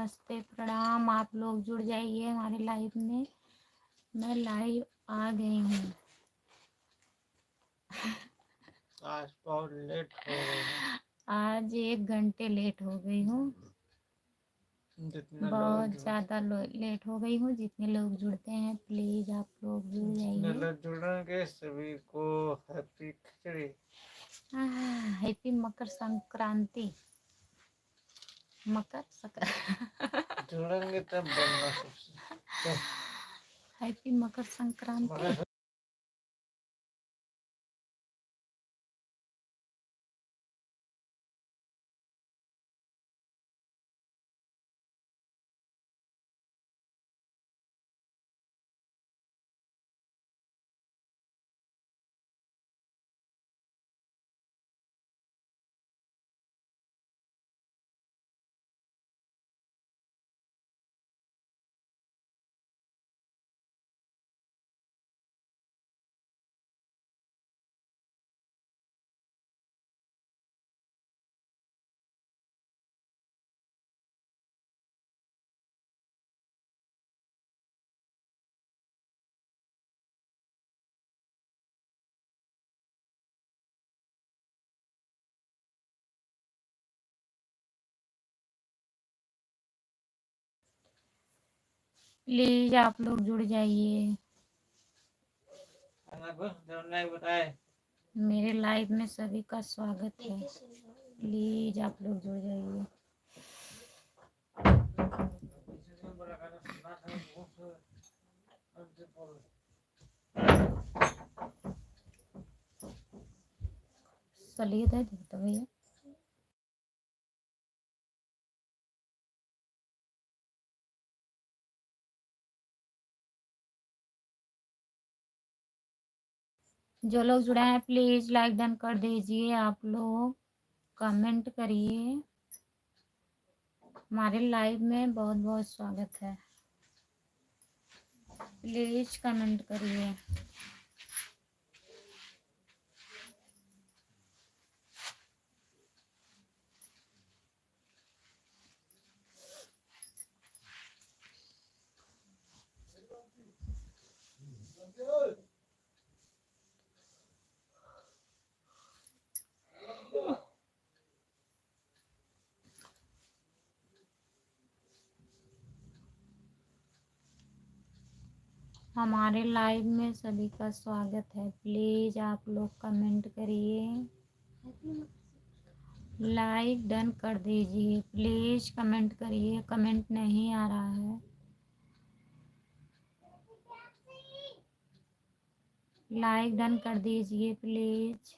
नमस्ते प्रणाम। आप लोग जुड़ जाइए हमारे लाइव में। मैं लाइव आ गई हूँ। आज बहुत लेट हो गई हूँ। आज 1 घंटे लेट हो गई हूँ। जितने बहुत लोग ज़्यादा लेट हो गई हूँ। जितने लोग जुड़ते हैं प्लीज़ आप लोग जुड़ जितने जाइए। लोग जुड़ेंगे सभी को हैप्पी खिचड़ी। हैप्पी मकर संक्रांति। मकर संक्रांति जुड़ेंगे तब बनना सबसे हैप्पी मकर संक्रांति। प्लीज आप लोग जुड़ जाइए। मेरे लाइव में सभी का स्वागत है। प्लीज आप लोग जुड़ जाइए। चलिए तो भैया जो लोग जुड़े हैं प्लीज लाइक डन कर दीजिए। आप लोग कमेंट करिए। हमारे लाइव में बहुत बहुत स्वागत है। प्लीज कमेंट करिए। हमारे लाइव में सभी का स्वागत है। प्लीज आप लोग कमेंट करिए। लाइक डन कर दीजिए। प्लीज कमेंट करिए। कमेंट नहीं आ रहा है। लाइक डन कर दीजिए प्लीज।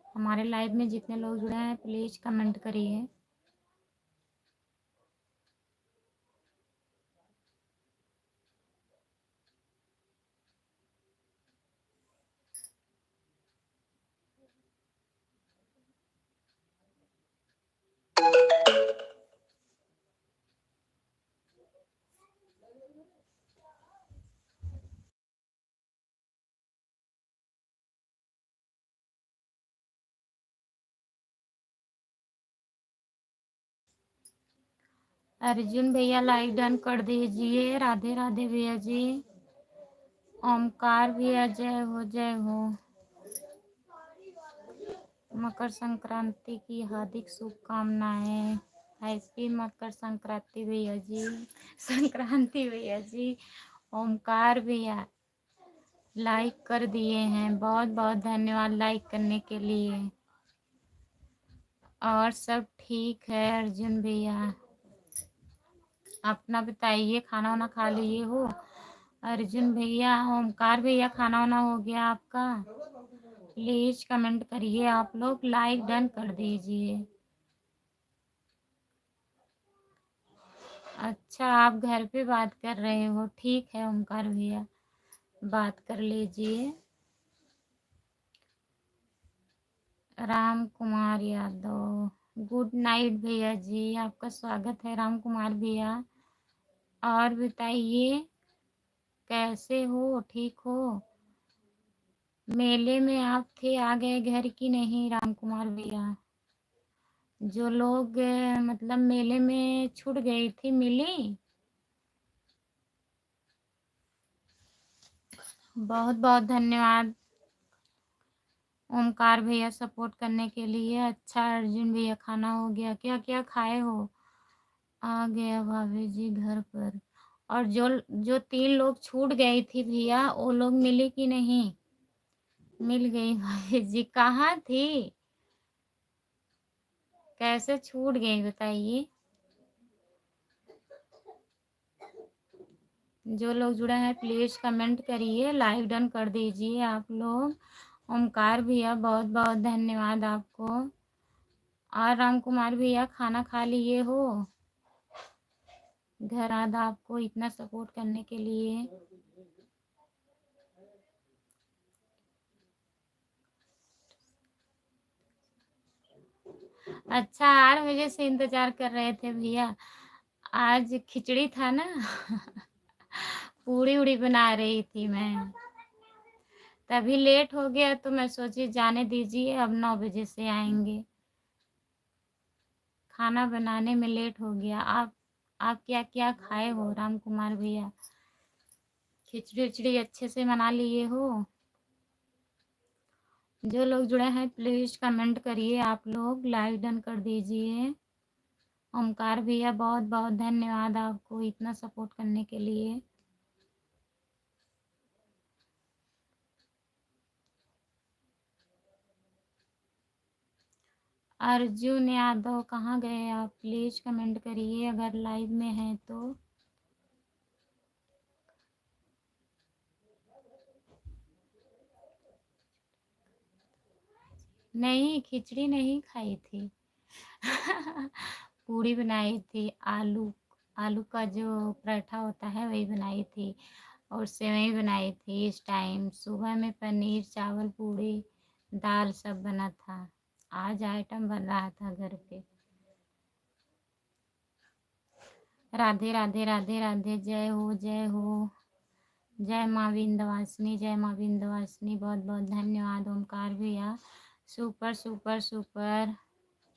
हमारे लाइव में जितने लोग जुड़े हैं प्लीज कमेंट करिए। अर्जुन भैया लाइक डन कर दीजिए। राधे राधे भैया जी। ओमकार भैया जय हो जय हो। मकर संक्रांति की हार्दिक शुभकामनाएं। हैप्पी मकर संक्रांति भैया जी। संक्रांति भैया जी। ओमकार भैया लाइक कर दिए हैं। बहुत बहुत धन्यवाद लाइक करने के लिए। और सब ठीक है अर्जुन भैया। अपना बताइए खाना वाना खा लिए हो। अर्जुन भैया ओमकार भैया खाना वाना हो गया आपका। प्लीज कमेंट करिए। आप लोग लाइक डन कर दीजिए। अच्छा आप घर पे बात कर रहे हो। ठीक है ओमकार भैया बात कर लीजिए। राम कुमार यादव गुड नाइट भैया जी। आपका स्वागत है राम कुमार भैया। और बताइए कैसे हो। ठीक हो। मेले में आप थे, आ गए घर की नहीं राम कुमार भैया? जो लोग मतलब मेले में छूट गई थी, मिली? बहुत बहुत धन्यवाद ओमकार भैया सपोर्ट करने के लिए। अच्छा अर्जुन भैया, खाना हो गया? क्या क्या खाए हो? आ गया भाभी जी घर पर। और जो जो 3 लोग छूट गई थी भैया, वो लोग मिली कि नहीं? मिल गई भाभी जी। कहाँ थी? कैसे छूट गई बताइए? जो लोग जुड़े हैं प्लीज कमेंट करिए, लाइव डन कर दीजिए आप लोग। ओमकार भैया बहुत बहुत धन्यवाद आपको। और राम कुमार भैया खाना खा लिए हो? घर आधा आपको इतना सपोर्ट करने के लिए। अच्छा 8 बजे से इंतजार कर रहे थे भैया। आज खिचड़ी था ना पूड़ी उड़ी बना रही थी मैं, तभी लेट हो गया तो मैं सोची जाने दीजिए, अब 9 बजे से आएंगे। खाना बनाने में लेट हो गया। आप क्या क्या खाए हो राम कुमार भैया? खिचड़ी उचड़ी अच्छे से मना लिए हो? जो लोग जुड़े हैं प्लीज कमेंट करिए, आप लोग लाइक डन कर दीजिए। ओमकार भैया बहुत बहुत धन्यवाद आपको इतना सपोर्ट करने के लिए। अर्जुन यादव कहाँ गए आप? प्लीज कमेंट करिए अगर लाइव में हैं तो। नहीं, खिचड़ी नहीं खाई थी पूड़ी बनाई थी। आलू आलू का जो पराठा होता है वही बनाई थी, और सेवई बनाई थी। इस टाइम सुबह में पनीर चावल पूड़ी दाल सब बना था। आज आइटम बन रहा था घर पे। राधे राधे राधे राधे, जय हो जय हो। जय माँ विंध्यवासिनी, जय माँ विंध्यवासिनी। बहुत बहुत धन्यवाद ओमकार भैया, सुपर सुपर सुपर।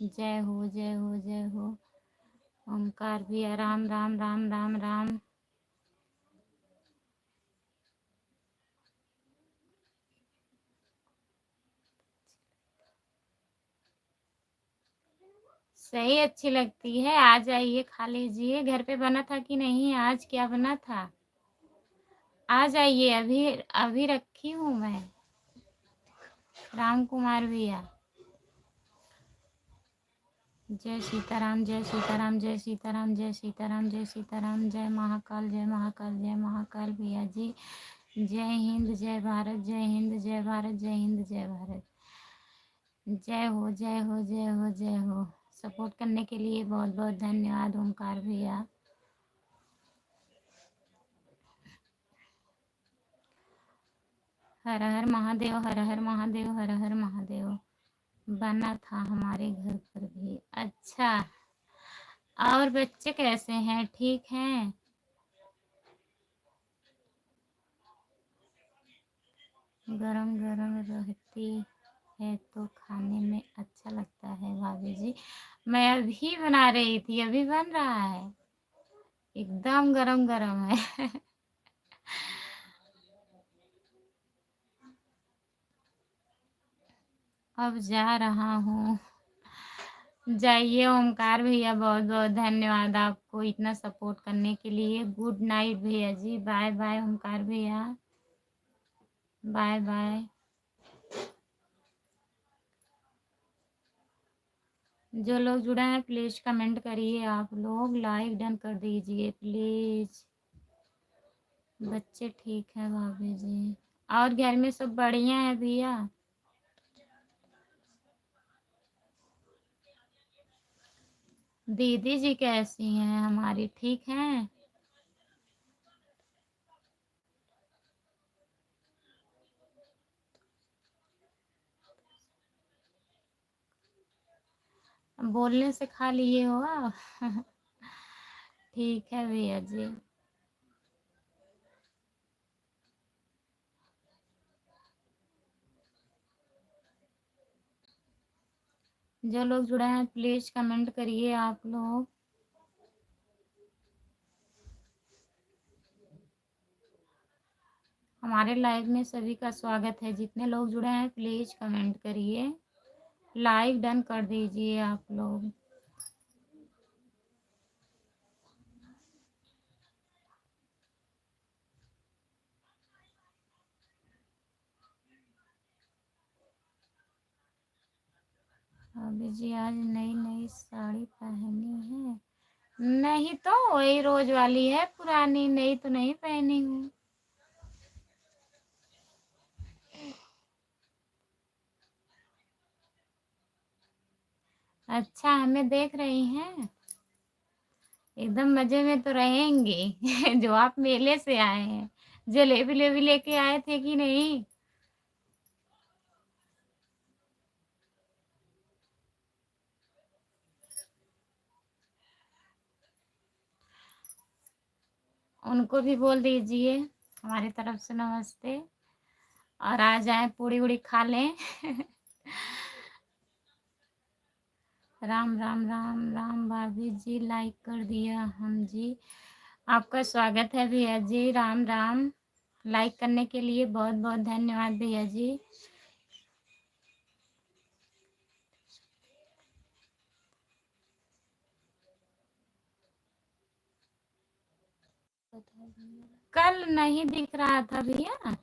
जय हो जय हो जय हो ओमकार भैया। राम राम राम राम राम। सही अच्छी लगती है, आ जाइए खा लीजिए। घर पे बना था कि नहीं? आज क्या बना था? आ जाइए, अभी अभी रखी हूँ मैं। राम कुमार भैया जय सीताराम, जय सीताराम, जय सीताराम, जय सीताराम, जय सीताराम। जय महाकाल, जय महाकाल, जय महाकाल भैया जी। जय हिंद, जय भारत, जय हिंद, जय भारत, जय हिंद, जय भारत। जय हो जय हो जय हो जय हो। सपोर्ट करने के लिए बहुत बहुत धन्यवाद ओमकार भैया। हर हर महादेव, हर हर महादेव, हर हर महादेव। बना था हमारे घर पर भी। अच्छा, और बच्चे कैसे हैं? ठीक हैं? गरम गरम रहती है तो खाने में अच्छा लगता है भाभी जी। मैं अभी बना रही थी, अभी बन रहा है, एकदम गरम गरम है अब जा रहा हूँ। जाइए ओमकार भैया, बहुत बहुत धन्यवाद आपको इतना सपोर्ट करने के लिए। गुड नाइट भैया जी, बाय बाय ओमकार भैया, बाय बाय। जो लोग जुड़े हैं प्लीज कमेंट करिए, आप लोग लाइक डन कर दीजिए प्लीज। बच्चे ठीक है भाभी जी, और घर में सब बढ़िया है भैया? दीदी जी कैसी हैं हमारी? ठीक हैं? बोलने से खा लिए हो आप ठीक है भैया जी। जो लोग जुड़े हैं प्लीज कमेंट करिए आप लोग। हमारे लाइव में सभी का स्वागत है। जितने लोग जुड़े हैं प्लीज कमेंट करिए, लाइक डन कर दीजिए आप लोग। अभी जी आज नई नई साड़ी पहनी है? नहीं तो वही रोज वाली है, पुरानी नई तो नहीं पहनी हूँ। अच्छा हमें देख रही हैं, एकदम मजे में तो रहेंगे। जो आप मेले से आए हैं, जलेबी लेबी लेके आए थे कि नहीं? उनको भी बोल दीजिए हमारी तरफ से नमस्ते, और आ जाए पूड़ी उड़ी खा लें। राम राम राम राम भाभी जी, लाइक कर दिया हम जी। आपका स्वागत है भैया जी, राम राम। लाइक करने के लिए बहुत बहुत धन्यवाद भैया जी। कल नहीं दिख रहा था भैया,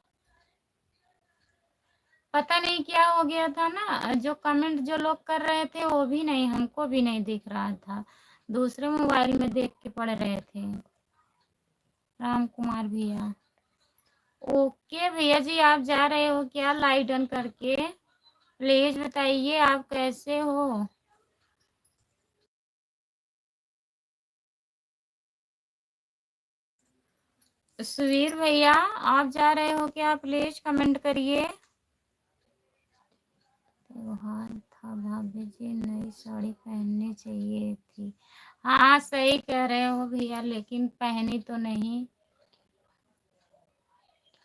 पता नहीं क्या हो गया था ना, जो कमेंट जो लोग कर रहे थे वो भी नहीं, हमको भी नहीं दिख रहा था, दूसरे मोबाइल में देख के पढ़ रहे थे। राम कुमार भैया, ओके भैया जी। आप जा रहे हो क्या लाइक डन करके? प्लीज बताइए आप कैसे हो। सुवीर भैया आप जा रहे हो क्या? प्लीज कमेंट करिए। त्योहार था भाभी जी, नई साड़ी पहननी चाहिए थी। हाँ सही कह रहे हो भैया, लेकिन पहनी तो नहीं,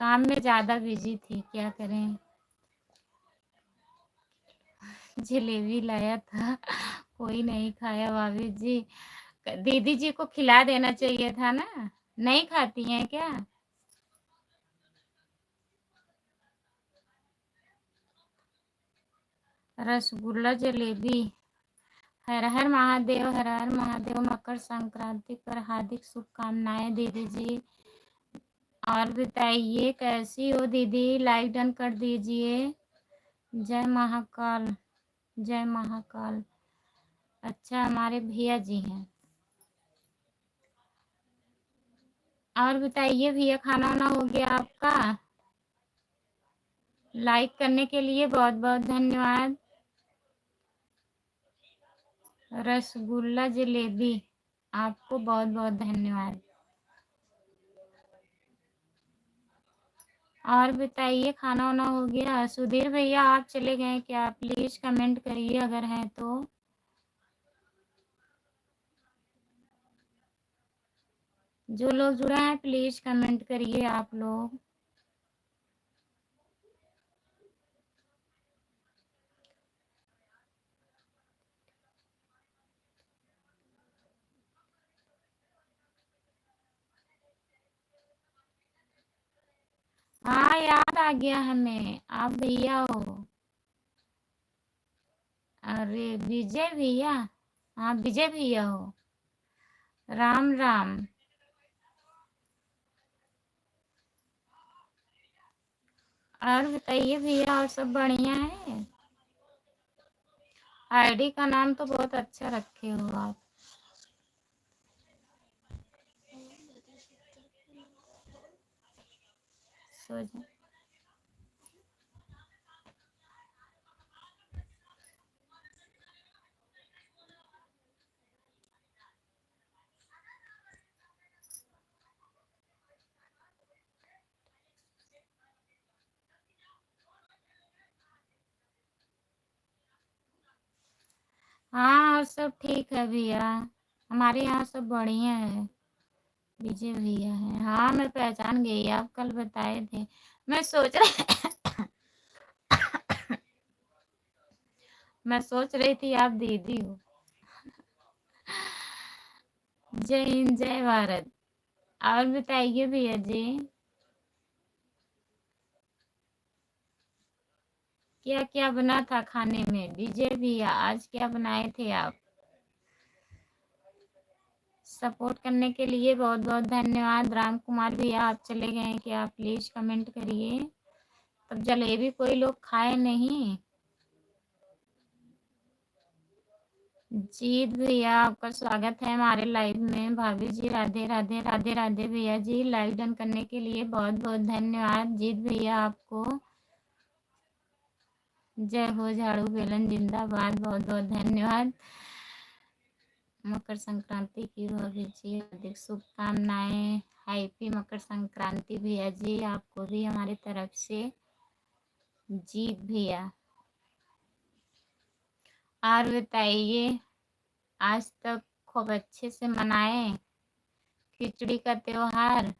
काम में ज्यादा बिजी थी, क्या करें। जलेबी लाया था, कोई नहीं खाया भाभी जी। दीदी जी को खिला देना चाहिए था ना, नहीं खाती हैं क्या? रसगुल्ला जलेबी। हर हर महादेव, हर हर महादेव। मकर संक्रांति पर हार्दिक शुभकामनाएं दीदी जी। और बताइए कैसी हो दीदी, लाइक डन कर दीजिए। जय महाकाल, जय महाकाल। अच्छा हमारे भैया जी हैं। और बताइए भैया, खाना वाना हो गया आपका? लाइक करने के लिए बहुत बहुत धन्यवाद। रसगुल्ला जलेबी, आपको बहुत बहुत धन्यवाद। और बताइए खाना वाना हो गया? सुधीर भैया आप चले गए क्या? प्लीज कमेंट करिए अगर है तो। जो लोग जुड़े हैं प्लीज कमेंट करिए आप लोग। हाँ याद आ गया हमें, आप भैया हो। अरे विजय भैया, हाँ विजय भैया हो। राम राम। और बताइए भैया, और सब बढ़िया है? आईडी का नाम तो बहुत अच्छा रखे हो आप। सो जा। हाँ और सब ठीक है भैया, हमारे यहाँ सब बढ़िया है। विजय भैया है, हाँ मैं पहचान गई, आप कल बताए थे। मैं सोच रही मैं सोच रही थी आप दीदी हो। जय हिंद जय भारत। और बताइए भैया जी, क्या क्या बना था खाने में? विजय भैया आज क्या बनाए थे आप? सपोर्ट करने के लिए बहुत बहुत धन्यवाद। राम कुमार भैया आप चले गए हैं, क्या आप प्लीज कमेंट करिए। तब जलेबी कोई लोग खाए नहीं। जीत भैया आपका स्वागत है हमारे लाइव में। भाभी जी राधे राधे राधे राधे। भैया जी लाइव डन करने के लिए बहुत बहुत धन्यवाद। जीत भैया आपको जय हो, झाड़ू बेलन जिंदाबाद, बहुत बहुत धन्यवाद। मकर संक्रांति की भाभी जी हार्दिक शुभकामनाएं। हैप्पी मकर संक्रांति भैया जी आपको भी हमारी तरफ से। जीत भैया और बताइए, आज तक खूब अच्छे से मनाए खिचड़ी का त्योहार?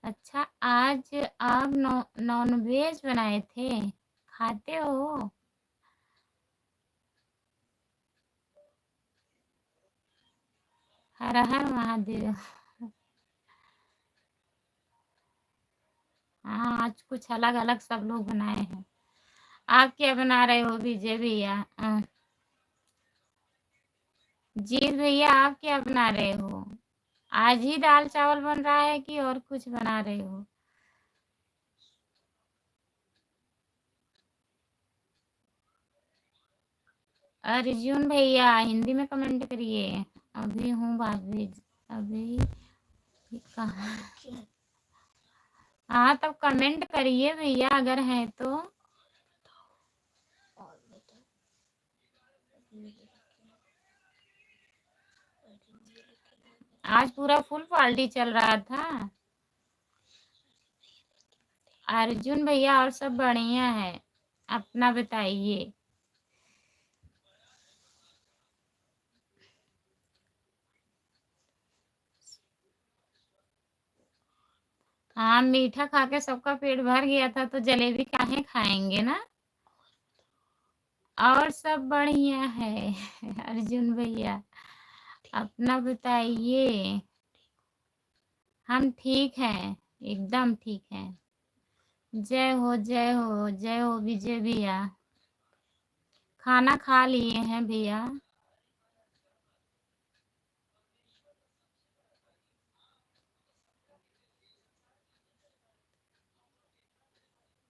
अच्छा, आज आप नॉन वेज बनाए थे, खाते हो? हर हर महादेव। हाँ, आज कुछ अलग अलग सब लोग बनाए हैं। आप क्या बना रहे हो विजय भैया? जीत भैया आप क्या बना रहे हो? आज ही दाल चावल बन रहा है कि और कुछ बना रहे हो? अर्जुन भैया हिंदी में कमेंट करिए। अभी हूँ भाभी, अभी कहाँ? हाँ तब कमेंट करिए भैया अगर है तो। आज पूरा फुल पार्टी चल रहा था। अर्जुन भैया और सब बढ़िया है, अपना बताइए। हाँ मीठा खा के सबका पेट भर गया था तो जलेबी काहे खाएंगे ना। और सब बढ़िया है। अर्जुन भैया अपना बताइए। हम ठीक हैं, एकदम ठीक हैं। जय हो जय हो जय हो विजय भैया। खाना खा लिए हैं भैया।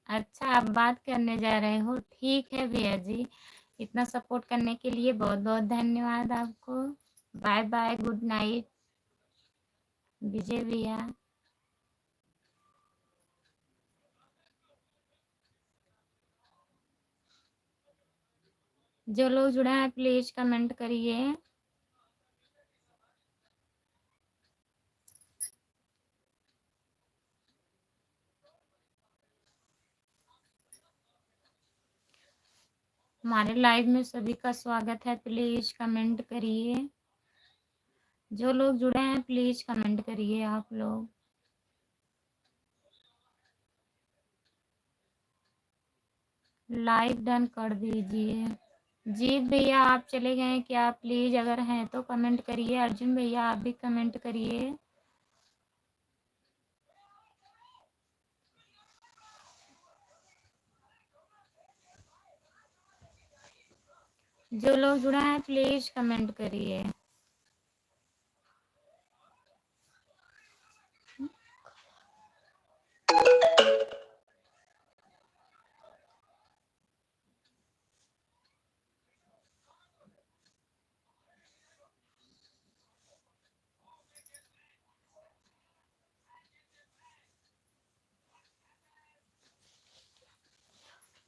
अच्छा आप बात करने जा रहे हो, ठीक है भैया जी। इतना सपोर्ट करने के लिए बहुत बहुत धन्यवाद आपको। बाय बाय, गुड नाइट विजय भैया। जो लोग जुड़े हैं प्लीज कमेंट करिए। हमारे लाइव में सभी का स्वागत है, प्लीज कमेंट करिए। जो लोग जुड़े हैं प्लीज कमेंट करिए आप लोग। लाइव डन कर दीजिए। जीत भैया आप चले गए क्या? प्लीज अगर हैं तो कमेंट करिए। अर्जुन भैया आप भी कमेंट करिए। जो लोग जुड़े हैं प्लीज कमेंट करिए।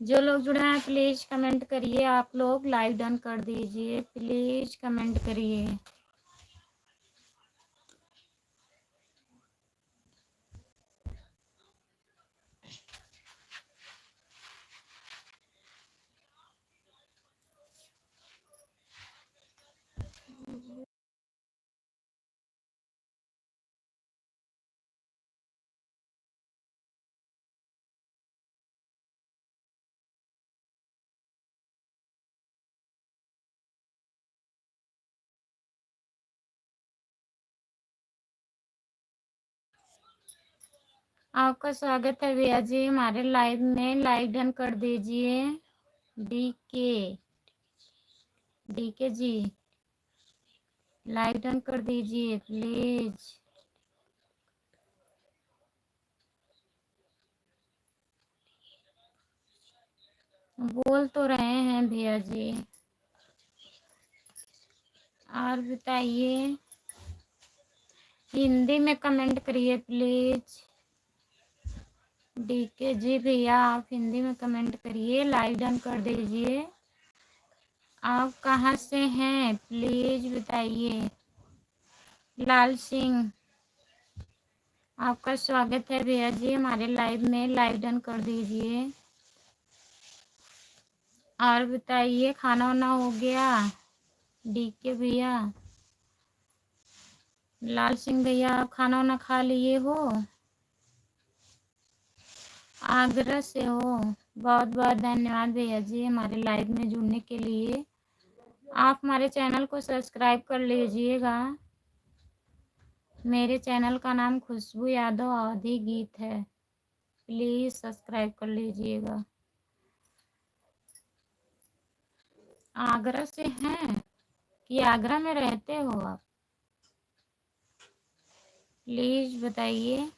जो लोग जुड़े हैं प्लीज कमेंट करिए। आप लोग लाइव डन कर दीजिए, प्लीज कमेंट करिए। आपका स्वागत है भैया जी हमारे लाइव में। लाइव डन कर दीजिए। डीके डीके जी लाइव डन कर दीजिए प्लीज। बोल तो रहे हैं भैया जी। और बताइए, हिंदी में कमेंट करिए प्लीज। डीके जी भैया आप हिंदी में कमेंट करिए, लाइव डन कर दीजिए। आप कहाँ से हैं प्लीज बताइए। लाल सिंह आपका स्वागत है भैया जी हमारे लाइव में। लाइव डन कर दीजिए। और बताइए, खाना वाना हो गया? डीके भैया, लाल सिंह भैया आप खाना वाना खा लिए हो? आगरा से हो? बहुत बहुत धन्यवाद भैया जी हमारे लाइव में जुड़ने के लिए। आप हमारे चैनल को सब्सक्राइब कर लीजिएगा। मेरे चैनल का नाम खुशबू यादव अवधी गीत है, प्लीज़ सब्सक्राइब कर लीजिएगा। आगरा से हैं कि आगरा में रहते हो आप? प्लीज़ बताइए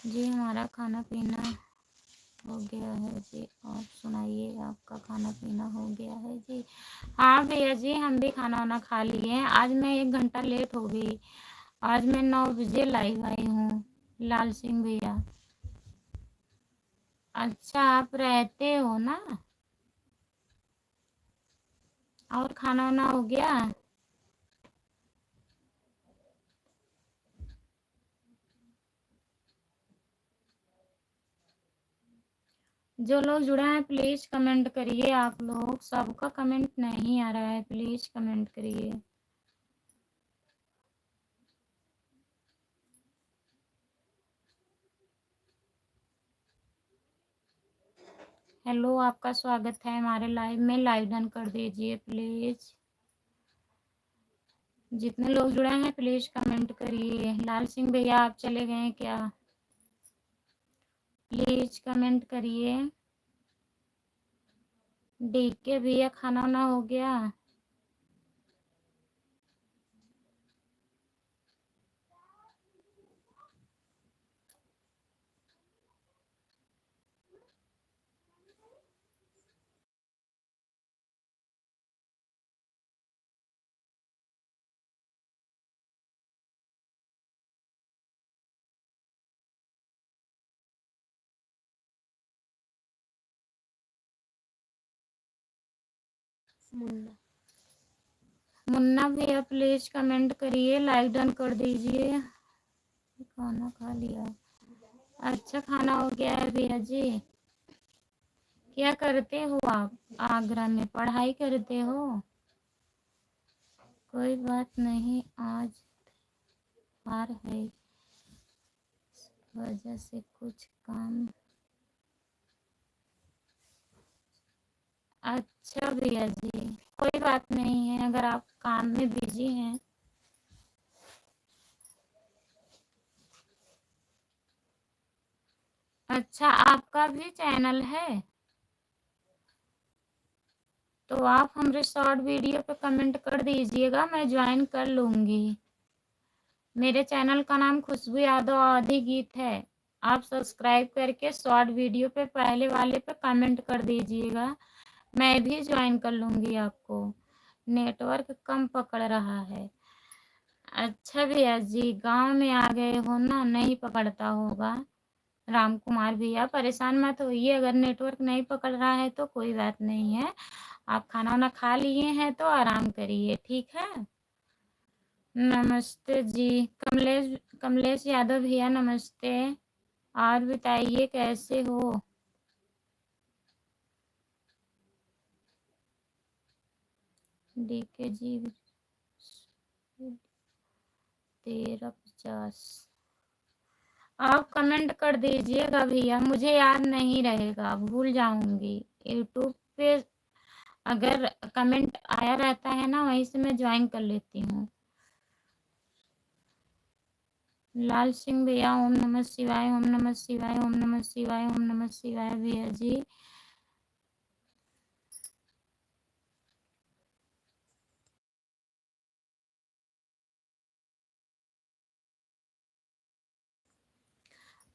जी। हमारा खाना पीना हो गया है जी। आप सुनाइए, आपका खाना पीना हो गया है जी? हाँ भैया जी हम भी खाना वाना खा लिए हैं। आज मैं 1 घंटा लेट हो गई। आज मैं 9 बजे लाइव आई हूँ। लाल सिंह भैया, अच्छा आप रहते हो ना? और खाना वाना हो गया? जो लोग जुड़े हैं प्लीज़ कमेंट करिए। आप लोग सबका कमेंट नहीं आ रहा है, प्लीज़ कमेंट करिए। हेलो, आपका स्वागत है हमारे लाइव में। लाइव डन कर दीजिए प्लीज़। जितने लोग जुड़े हैं प्लीज़ कमेंट करिए। लाल सिंह भैया आप चले गए क्या? प्लीज़ कमेंट करिए। डीके भैया खाना वाना हो गया? मुन्ना भैया प्लीज़ कमेंट करिए, लाइक डन कर दीजिए। खाना खा लिया? अच्छा खाना हो गया है भैया जी। क्या करते हो आप? आगरा में पढ़ाई करते हो? कोई बात नहीं, आज त्योहार है इस वजह से कुछ काम। अच्छा भैया जी कोई बात नहीं है, अगर आप काम में बिजी हैं। अच्छा आपका भी चैनल है? तो आप हमारे शॉर्ट वीडियो पे कमेंट कर दीजिएगा, मैं ज्वाइन कर लूँगी। मेरे चैनल का नाम खुशबू यादव अवधी गीत है। आप सब्सक्राइब करके शॉर्ट वीडियो पे पहले वाले पे कमेंट कर दीजिएगा, मैं भी ज्वाइन कर लूँगी आपको। नेटवर्क कम पकड़ रहा है। अच्छा भैया जी गांव में आ गए हो ना, नहीं पकड़ता होगा। राम कुमार भैया परेशान मत होइए, अगर नेटवर्क नहीं पकड़ रहा है तो कोई बात नहीं है। आप खाना वाना खा लिए हैं तो आराम करिए, ठीक है। नमस्ते जी। कमलेश कमलेश यादव भैया नमस्ते। और बताइए कैसे हो? डीके जी 1350। आप कमेंट कर दीजिएगा भैया, मुझे याद नहीं रहेगा, भूल जाऊंगी। यूट्यूब पे अगर कमेंट आया रहता है ना, वहीं से मैं ज्वाइन कर लेती हूँ। लाल सिंह भैया ओम नमः शिवाय, ओम नमः शिवाय, ओम नमः शिवाय, ओम नमः शिवाय भैया जी।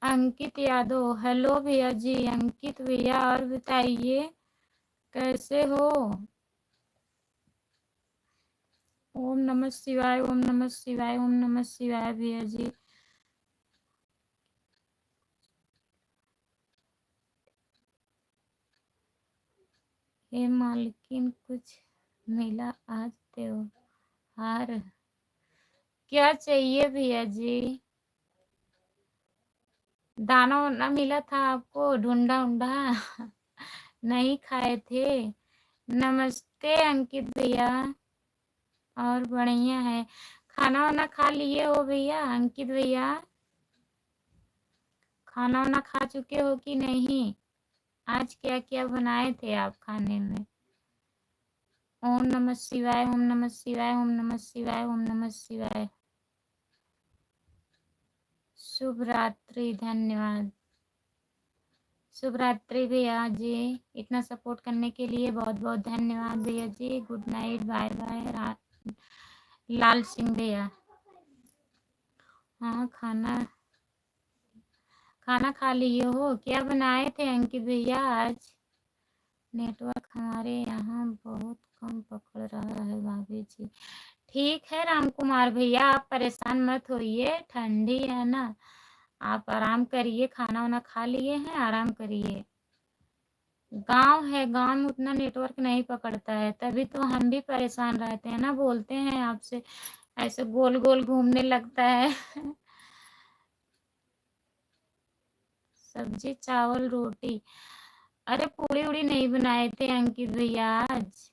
अंकित यादव, हेलो भैया जी। अंकित भैया और बताइए कैसे हो? ओम नमः शिवाय, ओम नमः शिवाय, ओम नमः शिवाय भैया जी। हे मालकिन कुछ मिला आज त्योहार, क्या चाहिए भैया जी? दाना वाना मिला था आपको? ढूंढा उंडा नहीं खाए थे? नमस्ते अंकित भैया, और बढ़िया है। खाना वाना खा लिए हो भैया? अंकित भैया खाना वाना खा चुके हो कि नहीं? आज क्या क्या बनाए थे आप खाने में? ओम नमः शिवाय, ओम नमः शिवाय, ओम नमः शिवाय, ओम नमः शिवाय। शुभ रात्रि, धन्यवाद। शुभ रात्रि भैया जी, इतना सपोर्ट करने के लिए बहुत बहुत धन्यवाद भैया जी। Good night, bye bye. Lal Singh भैया, हाँ खाना खाना खा लिए हो? क्या बनाए थे अंकित भैया आज? नेटवर्क हमारे यहाँ बहुत कम पकड़ रहा है भाभी जी। ठीक है राम कुमार भैया, आप परेशान मत होइए, ठंडी है ना, आप आराम करिए। खाना वाना खा लिए हैं, आराम करिए। गांव है, गांव में उतना नेटवर्क नहीं पकड़ता है, तभी तो हम भी परेशान रहते हैं ना, बोलते हैं आपसे, ऐसे गोल गोल घूमने लगता है सब्जी चावल रोटी। अरे पूड़ी उड़ी नहीं बनाए थे अंकित भैया आज?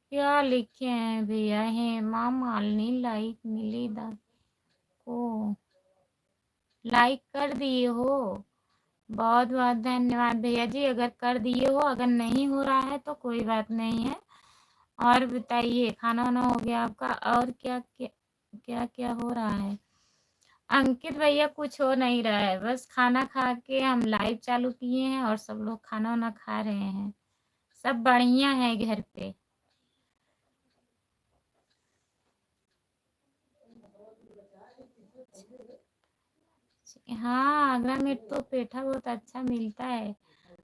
क्या लिखे हैं भैया? हेमा मालिनी लाइक मिली दा को लाइक कर दिए हो? बहुत बहुत धन्यवाद भैया जी, अगर कर दिए हो। अगर नहीं हो रहा है तो कोई बात नहीं है। और बताइए खाना वाना हो गया आपका? और क्या क्या क्या क्या हो रहा है? अंकित भैया कुछ हो नहीं रहा है, बस खाना खा के हम लाइव चालू किए हैं और सब लोग खाना वाना खा रहे हैं। सब बढ़िया है घर पे। हाँ आगरा में तो पेठा बहुत अच्छा मिलता है,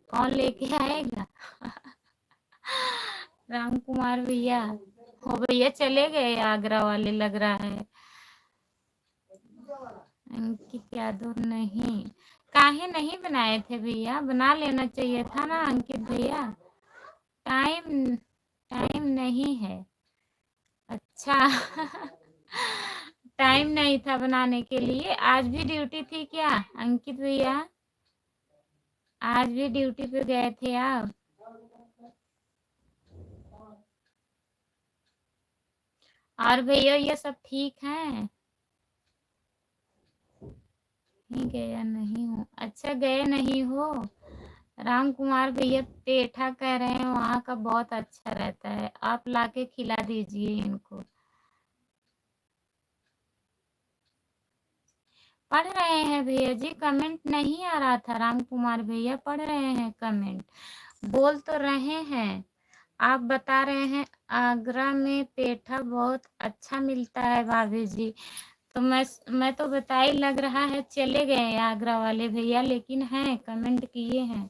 कौन लेके आएगा राम कुमार भैया, हो भैया चले गए आगरा वाले लग रहा है। अंकित यादव नहीं, काहे नहीं बनाए थे भैया? बना लेना चाहिए था ना अंकित भैया। टाइम टाइम नहीं है, अच्छा टाइम नहीं था बनाने के लिए। आज भी ड्यूटी थी क्या अंकित भैया? आज भी ड्यूटी पे गए थे आप? और भैया ये सब ठीक हैं? नहीं गया नहीं हो, अच्छा गए नहीं हो। राम कुमार भैया पेठा कह रहे हैं वहाँ का बहुत अच्छा रहता है, आप लाके खिला दीजिए इनको। पढ़ रहे हैं भैया जी, कमेंट नहीं आ रहा था। राम कुमार भैया पढ़ रहे हैं कमेंट, बोल तो रहे हैं। आप बता रहे हैं आगरा में पेठा बहुत अच्छा मिलता है भाभी जी, तो मैं तो बता ही लग रहा है चले गए आगरा वाले भैया, लेकिन हैं कमेंट किए हैं।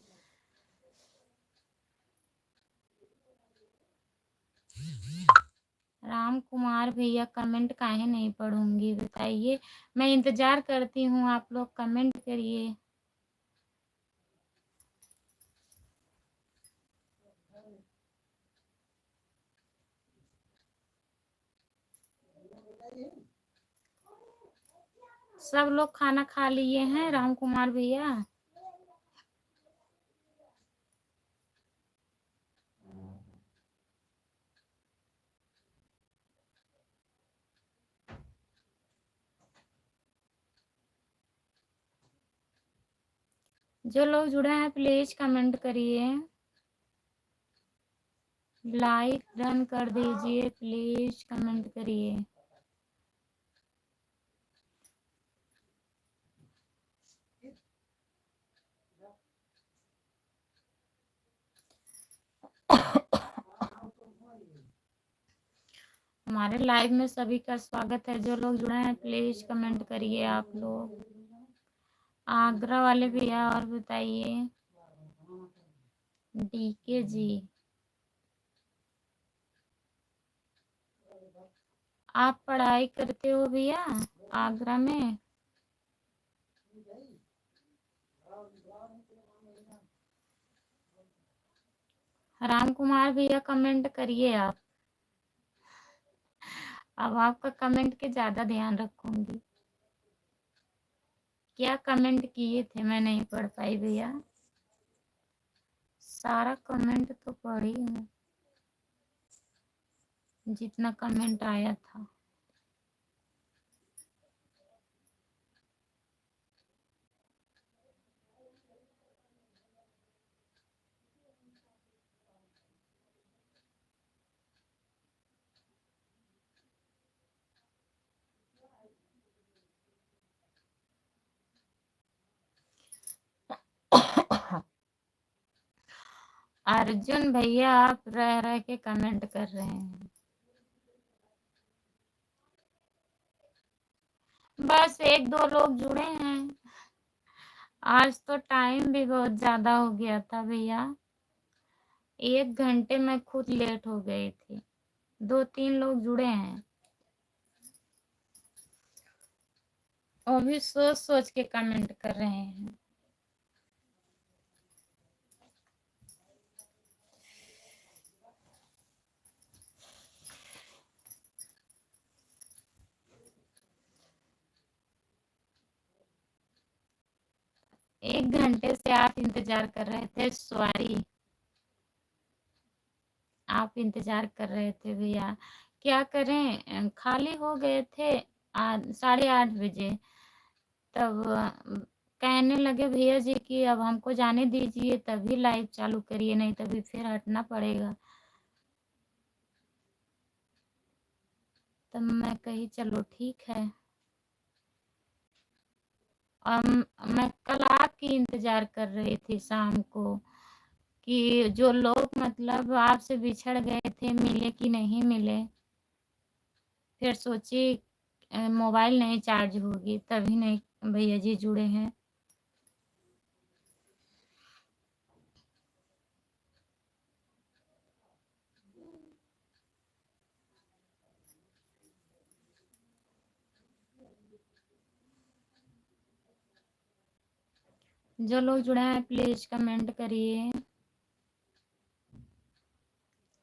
राम कुमार भैया कमेंट काहे नहीं पढ़ूंगी बताइए, मैं इंतजार करती हूँ, आप लोग कमेंट करिए। सब लोग खाना खा लिए हैं राम कुमार भैया? जो लोग जुड़े हैं प्लीज कमेंट करिए, लाइक डन कर दीजिए, प्लीज कमेंट करिए। हमारे लाइव में सभी का स्वागत है। जो लोग जुड़े हैं प्लीज कमेंट करिए आप लोग। आगरा वाले भैया और बताइए। डीके जी, आप पढ़ाई करते हो भैया आगरा में? राम कुमार भैया कमेंट करिए आप। अब आपका कमेंट के ज्यादा ध्यान रखूंगी। क्या कमेंट किए थे मैं नहीं पढ़ पाई भैया। सारा कमेंट तो पढ़ी हूँ जितना कमेंट आया था। अर्जुन भैया आप रह रह के कमेंट कर रहे हैं। बस एक दो लोग जुड़े हैं। आज तो टाइम भी बहुत ज्यादा हो गया था भैया, 1 घंटे में खुद लेट हो गई थी। 2-3 लोग जुड़े हैं और भी सोच सोच के कमेंट कर रहे हैं। एक घंटे से आप इंतजार कर रहे थे, सॉरी। आप इंतजार कर रहे थे भैया, क्या करें, खाली हो गए थे 8:30 बजे। तब कहने लगे भैया जी कि अब हमको जाने दीजिए तभी लाइव चालू करिए, नहीं तभी फिर हटना पड़ेगा। तब मैं कही चलो ठीक है। मैं कल आपकी इंतजार कर रही थी शाम को कि जो लोग मतलब आपसे बिछड़ गए थे मिले कि नहीं मिले। फिर सोची मोबाइल नहीं चार्ज होगी तभी नहीं भैया जी जुड़े हैं। जो लोग जुड़े हैं प्लीज कमेंट करिए।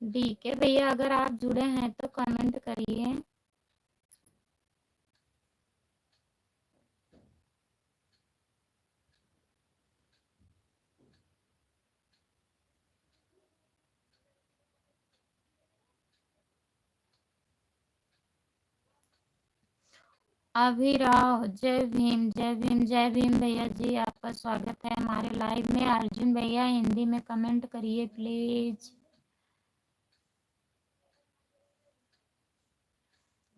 डीके भैया अगर आप जुड़े हैं तो कमेंट करिए। अभिराव, जय भीम जय भीम जय भीम भैया जी, आपका स्वागत है हमारे लाइव में। अर्जुन भैया हिंदी में कमेंट करिए प्लीज।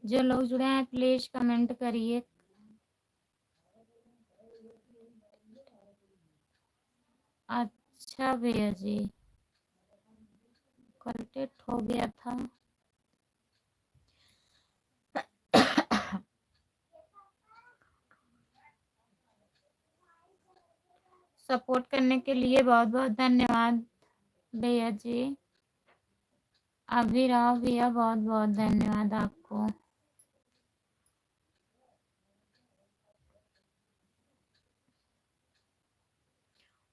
जो लोग जुड़े हैं प्लीज कमेंट करिए। अच्छा भैया जी, कलेक्ट हो गया था। सपोर्ट करने के लिए बहुत बहुत धन्यवाद भैया जी। अभिराव भैया बहुत बहुत धन्यवाद आपको।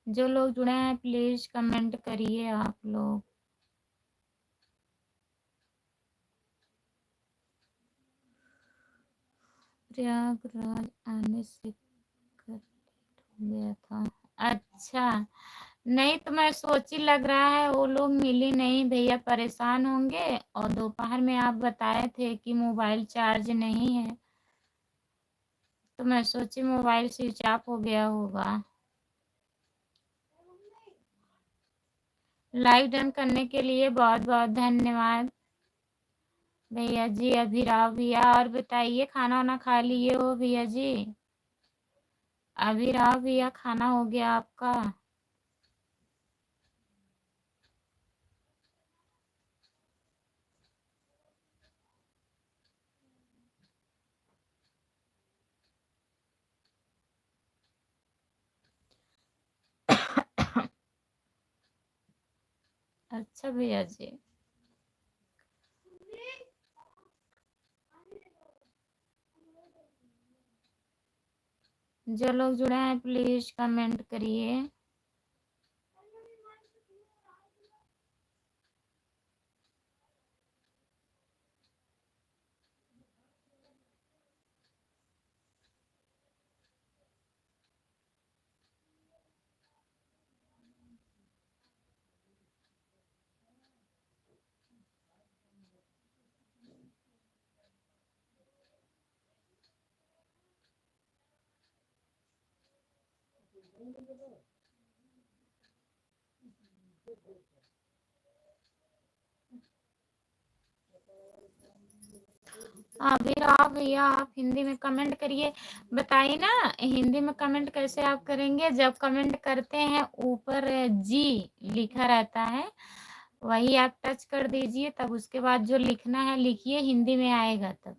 जो लोग जुड़े हैं प्लीज कमेंट करिए आप लोग। प्रयागराज आने से हो गया था। अच्छा, नहीं तो मैं सोची लग रहा है वो लोग मिली नहीं भैया, परेशान होंगे। और दोपहर में आप बताए थे कि मोबाइल चार्ज नहीं है तो मैं सोची मोबाइल स्विच ऑफ हो गया होगा। लाइव डन करने के लिए बहुत बहुत धन्यवाद भैया जी। अभिराव भैया, और बताइए खाना वाना खा लिए हो भैया जी? अभिराव भैया, खाना हो गया आपका? अच्छा भैया जी, जो लोग जुड़े हैं प्लीज कमेंट करिए। अभिराव भैया, आप हिंदी में कमेंट करिए। बताइए ना हिंदी में कमेंट कैसे आप करेंगे? जब कमेंट करते हैं ऊपर जी लिखा रहता है, वही आप टच कर दीजिए, तब उसके बाद जो लिखना है लिखिए, हिंदी में आएगा तब।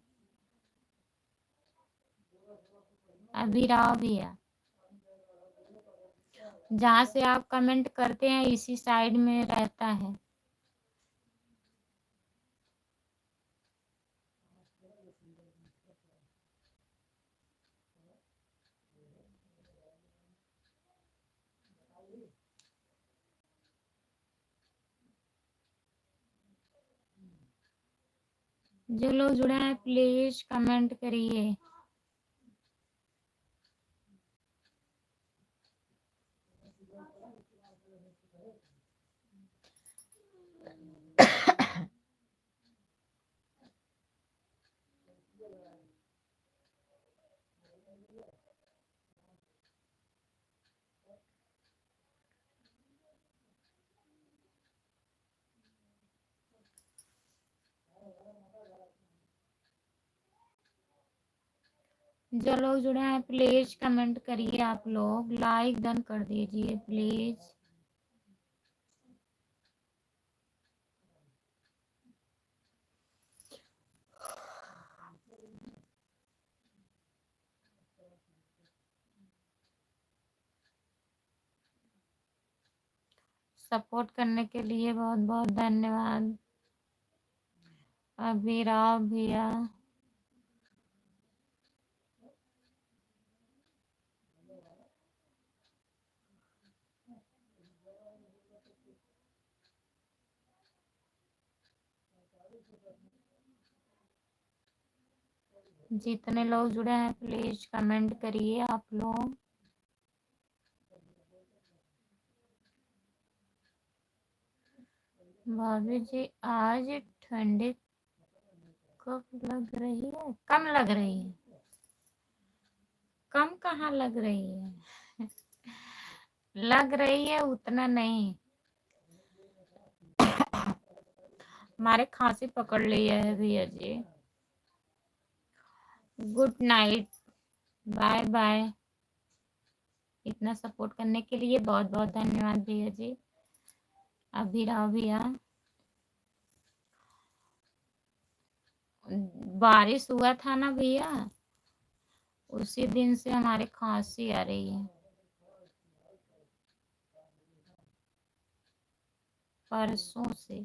अभिराव भैया, जहाँ से आप कमेंट करते हैं इसी साइड में रहता है। जो लोग जुड़े हैं प्लीज कमेंट करिए। जो लोग जुड़े हैं प्लीज कमेंट करिए। आप लोग लाइक डन कर दीजिए प्लीज। सपोर्ट करने के लिए बहुत बहुत धन्यवाद अभिराव भैया। जितने लोग जुड़े हैं प्लीज कमेंट करिए आप लोग। भाभी जी, आज ठंडी कब लग रही है? कम लग रही है। कम कहाँ लग रही है? लग रही है, उतना नहीं। हमारे खांसी पकड़ लिया है भैया जी। Good night, bye bye. इतना सपोर्ट करने के लिए बहुत बहुत धन्यवाद भैया जी। अभिराव भैया, बारिश हुआ था ना भैया, उसी दिन से हमारे खांसी आ रही है। परसों से,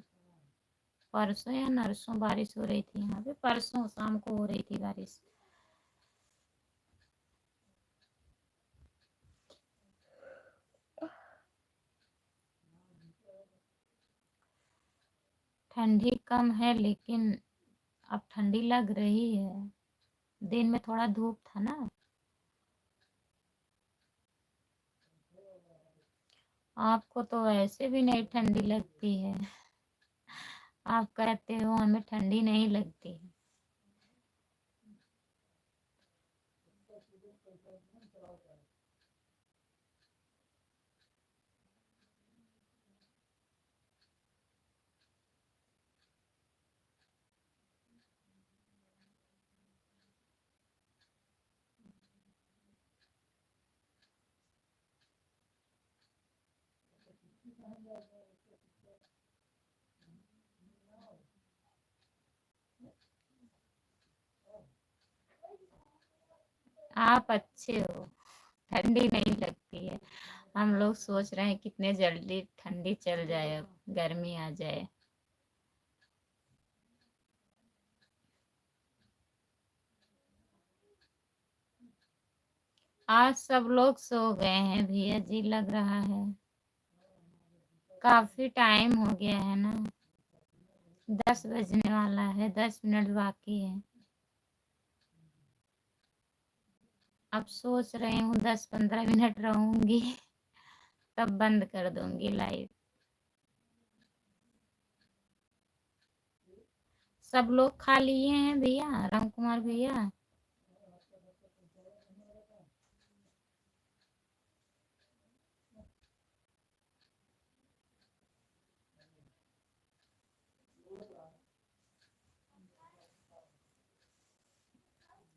परसों या नरसों बारिश हो रही थी यहाँ पे। परसों शाम को हो रही थी बारिश। ठंडी कम है लेकिन अब ठंडी लग रही है। दिन में थोड़ा धूप था ना। आपको तो वैसे भी नहीं ठंडी लगती है। आप कहते हो हमें ठंडी नहीं लगती। आप अच्छे हो, ठंडी नहीं लगती है। हम लोग सोच रहे हैं कितने जल्दी ठंडी चल जाए, अब गर्मी आ जाए। आज सब लोग सो गए हैं भैया जी, लग रहा है काफी टाइम हो गया है ना, 10 बजने वाला है, 10 मिनट बाकी है। अब सोच रही हूँ 10-15 मिनट रहूंगी तब बंद कर दूंगी लाइव। सब लोग खा लिए हैं भैया, राम कुमार भैया?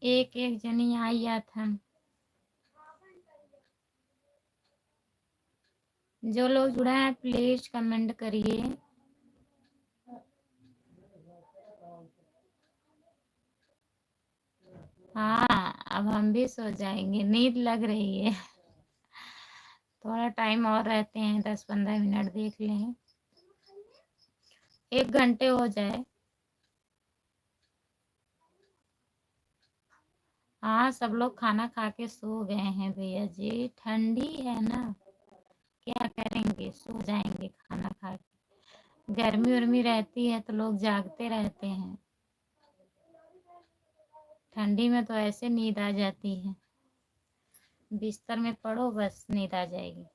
एक एक जनी आया था। जो लोग जुड़े हैं प्लीज कमेंट करिए। हाँ, अब हम भी सो जाएंगे, नींद लग रही है। थोड़ा टाइम और रहते हैं, 10-15 मिनट देख लें, 1 घंटे हो जाए। हाँ, सब लोग खाना खा के सो गए हैं भैया जी, ठंडी है ना, क्या करेंगे, सो जाएंगे खाना खा के। गर्मी उर्मी रहती है तो लोग जागते रहते हैं, ठंडी में तो ऐसे नींद आ जाती है, बिस्तर में पड़ो बस नींद आ जाएगी।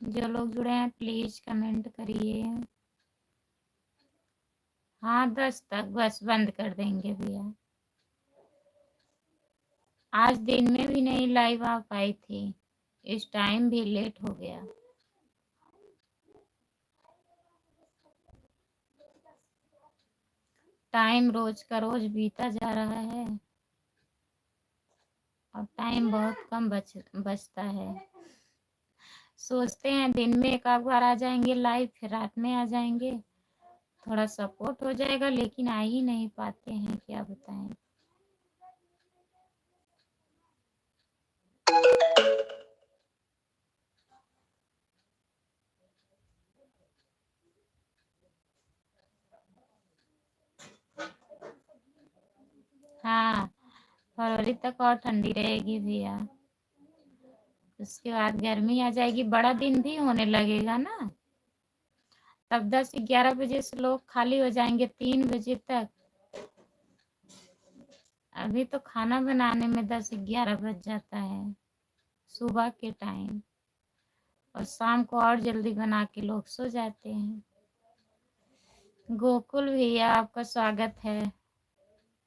जो लोग जुड़े हैं प्लीज कमेंट करिए। हाँ, 10 तक बस बंद कर देंगे भैया। आज दिन में भी नहीं लाइव आ पाई थी, इस टाइम भी लेट हो गया। टाइम रोज का रोज बीता जा रहा है और टाइम बहुत कम बचता है। सोचते हैं दिन में एक आध बार आ जाएंगे लाइव, फिर रात में आ जाएंगे, थोड़ा सपोर्ट हो जाएगा, लेकिन आ ही नहीं पाते हैं, क्या बताएं। हाँ, फरवरी तक और ठंडी रहेगी भैया, उसके बाद गर्मी आ जाएगी, बड़ा दिन भी होने लगेगा ना, तब 10-11 बजे से लोग खाली हो जाएंगे 3 बजे तक। अभी तो खाना बनाने में 10-11 बज जाता है सुबह के टाइम, और शाम को और जल्दी बना के लोग सो जाते हैं। गोकुल भैया आपका स्वागत है,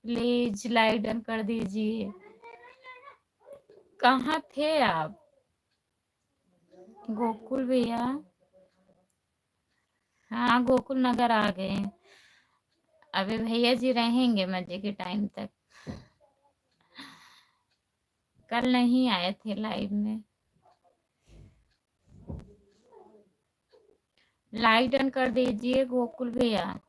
प्लीज लाइट ऑन कर दीजिए। कहाँ थे आप गोकुल भैया? हाँ, गोकुल नगर आ गए। अभी भैया जी रहेंगे मजे के टाइम तक, कल नहीं आए थे लाइव में। लाइट ऑन कर दीजिए गोकुल भैया।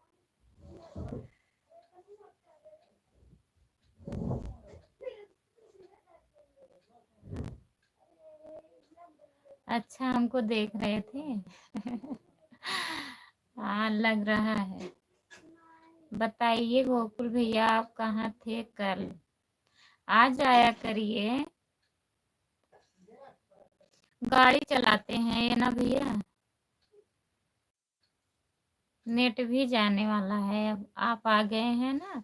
अच्छा, हमको देख रहे थे। हाँ, लग रहा है। बताइए गोकुल भैया आप कहाँ थे कल, आ जाया करिए। गाड़ी चलाते हैं ये ना भैया, नेट भी जाने वाला है, अब आप आ गए हैं ना,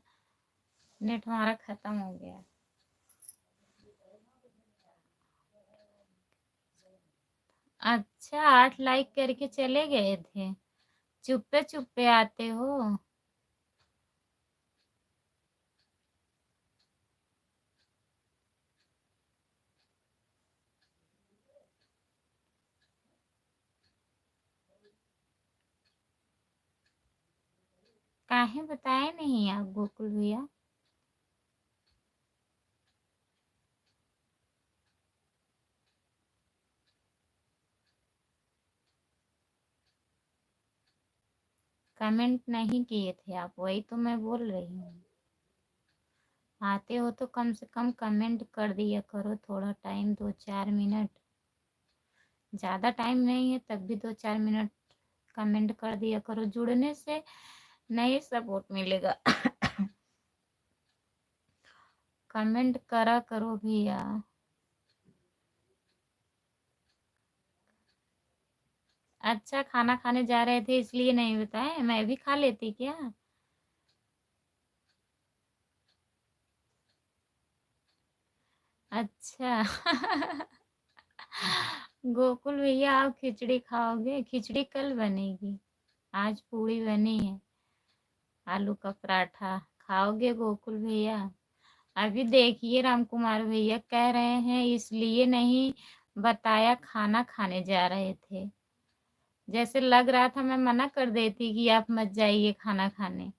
नेट हमारा खत्म हो गया। अच्छा, 8 लाइक करके चले गए थे, चुप्पे चुप्पे आते हो। काहे बताए नहीं आप गोकुल भैया? कमेंट नहीं किए थे आप, वही तो मैं बोल रही हूँ। आते हो तो कम से कम कमेंट कर दिया करो, थोड़ा टाइम 2-4 मिनट, ज़्यादा टाइम नहीं है तब भी 2-4 मिनट कमेंट कर दिया करो, जुड़ने से नहीं सपोर्ट मिलेगा। कमेंट करा करो भैया। अच्छा, खाना खाने जा रहे थे इसलिए नहीं बताए, मैं भी खा लेती क्या? अच्छा। गोकुल भैया आप खिचड़ी खाओगे? खिचड़ी कल बनेगी, आज पूड़ी बनी है, आलू का पराठा खाओगे गोकुल भैया? अभी देखिए राम कुमार भैया कह रहे हैं इसलिए नहीं बताया, खाना खाने जा रहे थे। जैसे लग रहा था मैं मना कर देती कि आप मत जाइए खाना खाने,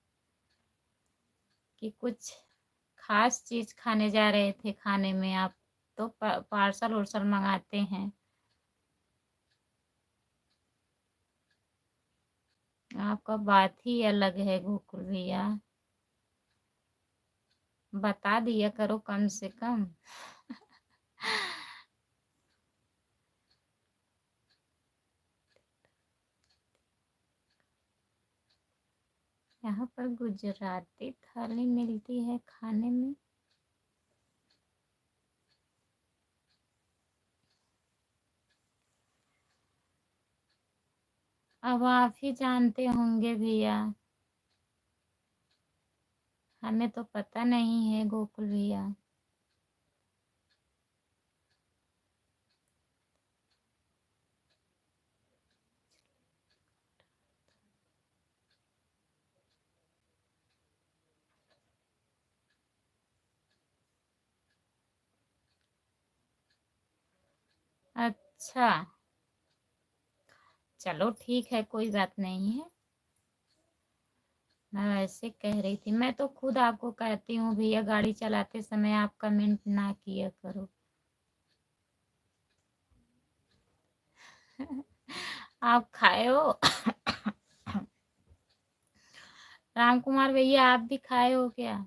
कि कुछ खास चीज खाने जा रहे थे, खाने में आप तो पार्सल उर्सल मंगाते हैं। आपका बात ही अलग है गोकुल भैया, बता दिया करो कम से कम। यहाँ पर गुजराती थाली मिलती है खाने में। अब आप ही जानते होंगे भैया, हमें तो पता नहीं है गोकुल भैया। अच्छा, चलो ठीक है, कोई बात नहीं है। मैं वैसे कह रही थी, मैं तो खुद आपको कहती हूँ भैया गाड़ी चलाते समय आप कमेंट ना किया करो। आप खाए हो? राम कुमार भैया आप भी खाए हो क्या?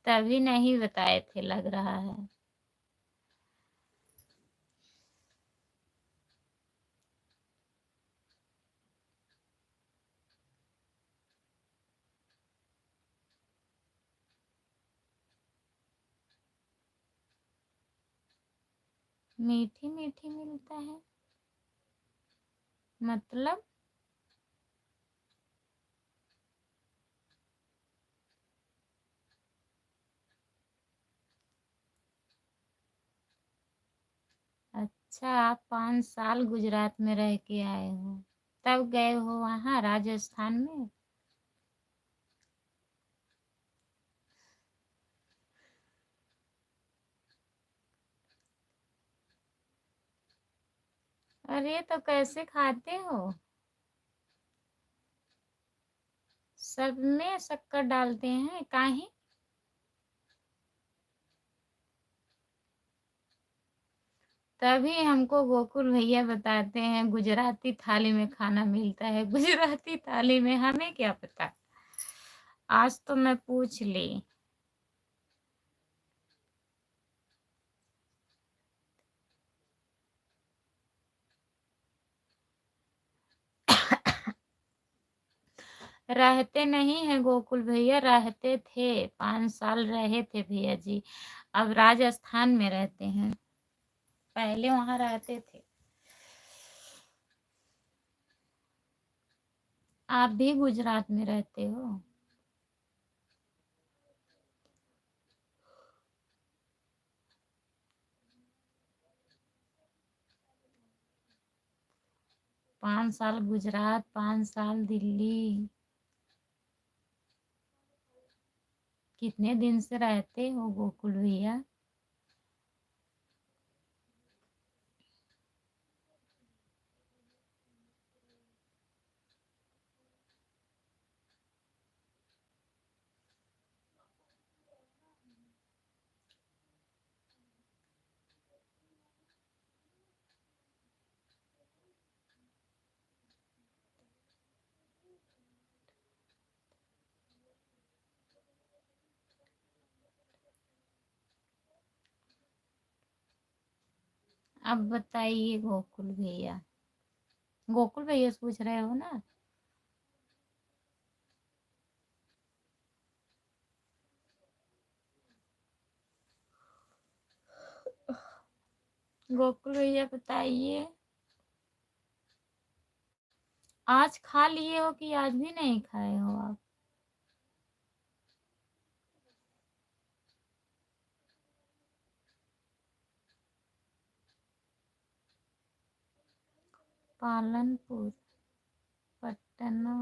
तभी नहीं बताए थे लग रहा है। मीठी मीठी मिलता है मतलब? अच्छा, आप 5 साल गुजरात में रह के आए हो, तब गए हो वहाँ राजस्थान में? अरे तो कैसे खाते हो? सब में शक्कर डालते हैं काहे? तभी हमको गोकुल भैया बताते हैं गुजराती थाली में खाना मिलता है। गुजराती थाली में हमें क्या पता, आज तो मैं पूछ ली। रहते नहीं है गोकुल भैया, रहते थे, 5 साल रहे थे भैया जी, अब राजस्थान में रहते हैं, पहले वहां रहते थे। आप भी गुजरात में रहते हो? 5 साल गुजरात, 5 साल दिल्ली, कितने दिन से रहते हो गोकुल भैया? अब बताइए गोकुल भैया, गोकुल भैया से पूछ रहे हो ना? गोकुल भैया बताइए, आज खा लिए हो कि आज भी नहीं खाए हो आप? पालनपुर, पटना।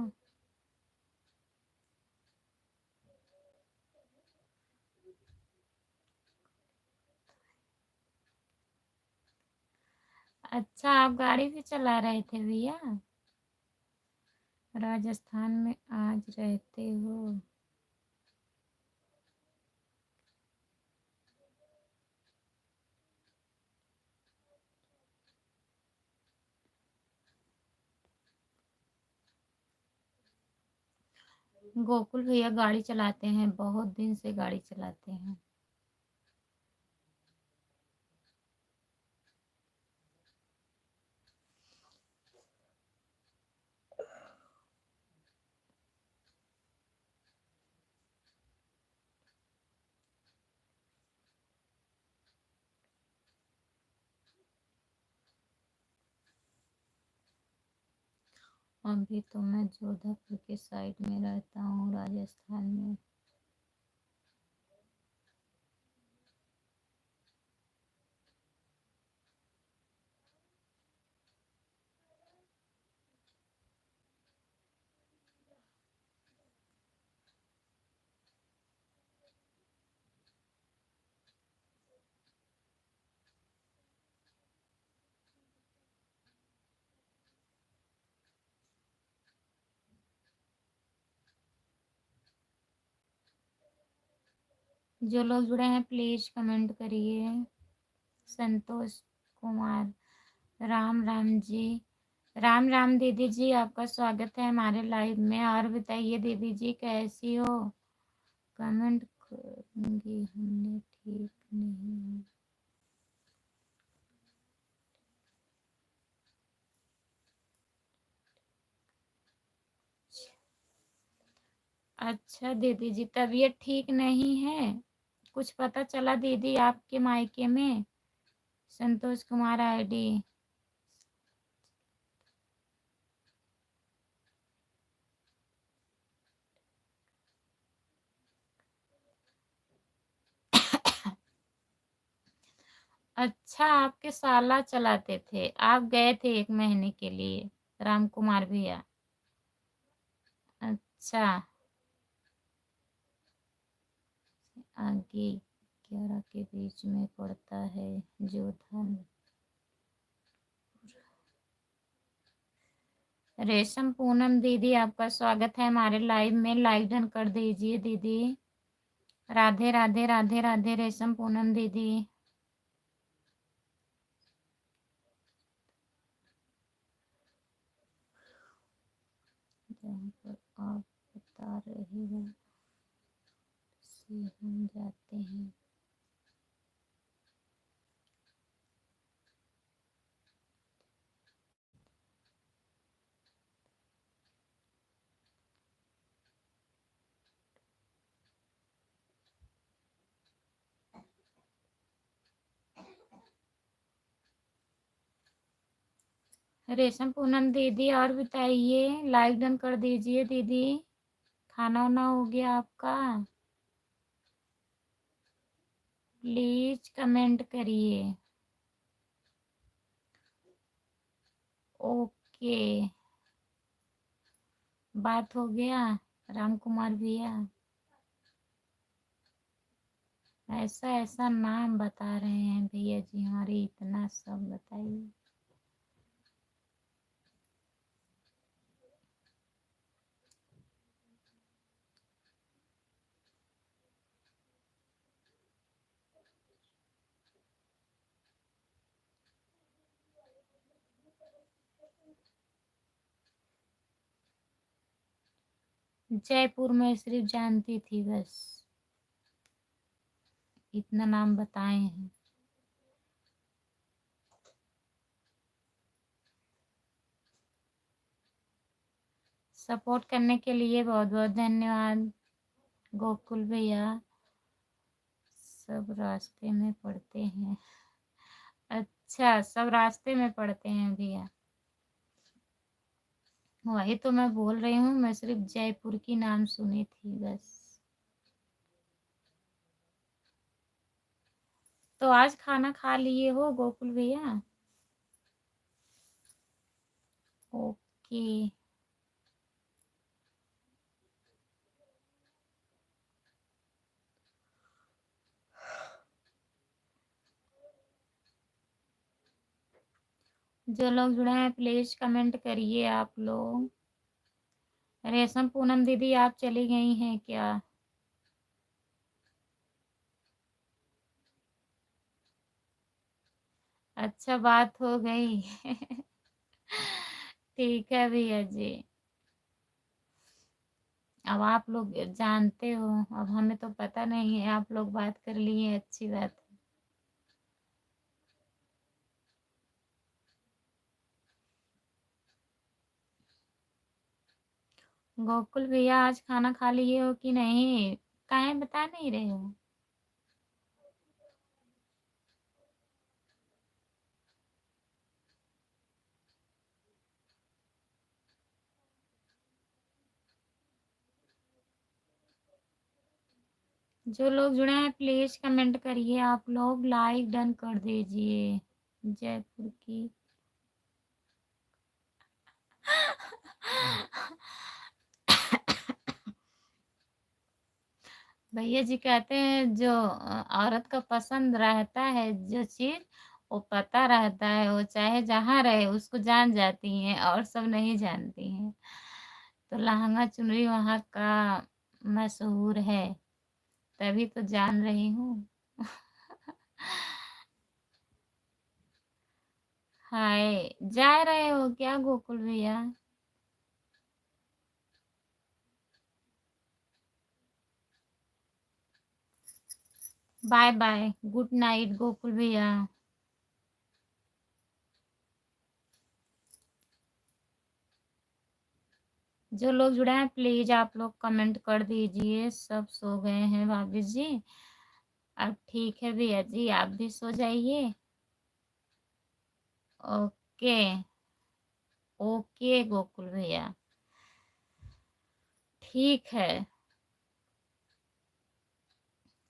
अच्छा, आप गाड़ी भी चला रहे थे भैया? राजस्थान में आज रहते हो? गोकुल भैया गाड़ी चलाते हैं, बहुत दिन से गाड़ी चलाते हैं। अभी तो मैं जोधपुर के साइड में रहता हूँ, राजस्थान में। जो लोग जुड़े हैं प्लीज कमेंट करिए। संतोष कुमार, राम राम जी, राम राम दीदी जी, आपका स्वागत है हमारे लाइव में। और बताइए दीदी जी कैसी हो? कमेंट करूंगी, हमने ठीक नहीं है। अच्छा दीदी जी, तबीयत ठीक नहीं है? कुछ पता चला दीदी आपके मायके में? संतोष कुमार आईडी। अच्छा, आपके साला चलाते थे, आप गए थे 1 महीने के लिए, राम कुमार भैया? अच्छा, आगे 11 के बीच में पड़ता है जोधन। रेशम पूनम दीदी, आपका स्वागत है हमारे लाइव में। लाइव डन कर दीजिए दीदी। राधे राधे राधे राधे रेशम पूनम दीदी। जहाँ पर आप बता रहे हो से हम जाते हैं। रेशम पूनम दीदी, और बताइए, लाइक डन कर दीजिए दीदी। खाना वाना हो गया आपका? प्लीज कमेंट करिए। ओके, बात हो गया राम कुमार भैया? ऐसा ऐसा नाम बता रहे हैं भैया जी हमारे, इतना सब बताइए। जयपुर में सिर्फ जानती थी बस, इतना नाम बताए हैं। सपोर्ट करने के लिए बहुत बहुत धन्यवाद गोकुल भैया। सब रास्ते में पढ़ते हैं। अच्छा, सब रास्ते में पढ़ते हैं भैया। वही तो मैं बोल रही हूँ, मैं सिर्फ जयपुर की नाम सुनी थी बस। तो आज खाना खा लिए हो गोकुल भैया? ओके। जो लोग जुड़े हैं प्लीज कमेंट करिए आप लोग। रेशम पूनम दीदी आप चली गई हैं क्या? अच्छा, बात हो गई। ठीक है भैया जी। अब आप लोग जानते हो, अब हमें तो पता नहीं है, आप लोग बात कर लिए, अच्छी बात है। गोकुल भैया आज खाना खा लिए हो कि नहीं? काहे बता नहीं रहे हो? जो लोग जुड़े हैं प्लीज कमेंट करिए आप लोग, लाइक डन कर दीजिए। जयपुर की। भैया जी कहते हैं जो औरत का पसंद रहता है जो चीज, वो पता रहता है, वो चाहे जहाँ रहे उसको जान जाती हैं और सब नहीं जानती हैं। तो लहंगा चुनरी वहाँ का मशहूर है, तभी तो जान रही हूँ। हाय, जा रहे हो क्या गोकुल भैया? Bye bye, good night Gokul भैया। जो लोग जुड़े हैं प्लीज आप लोग कमेंट कर दीजिए। सब सो गए हैं भाभी जी। अब ठीक है भैया जी, आप भी सो जाइए। ओके। ओके गोकुल भैया, ठीक है।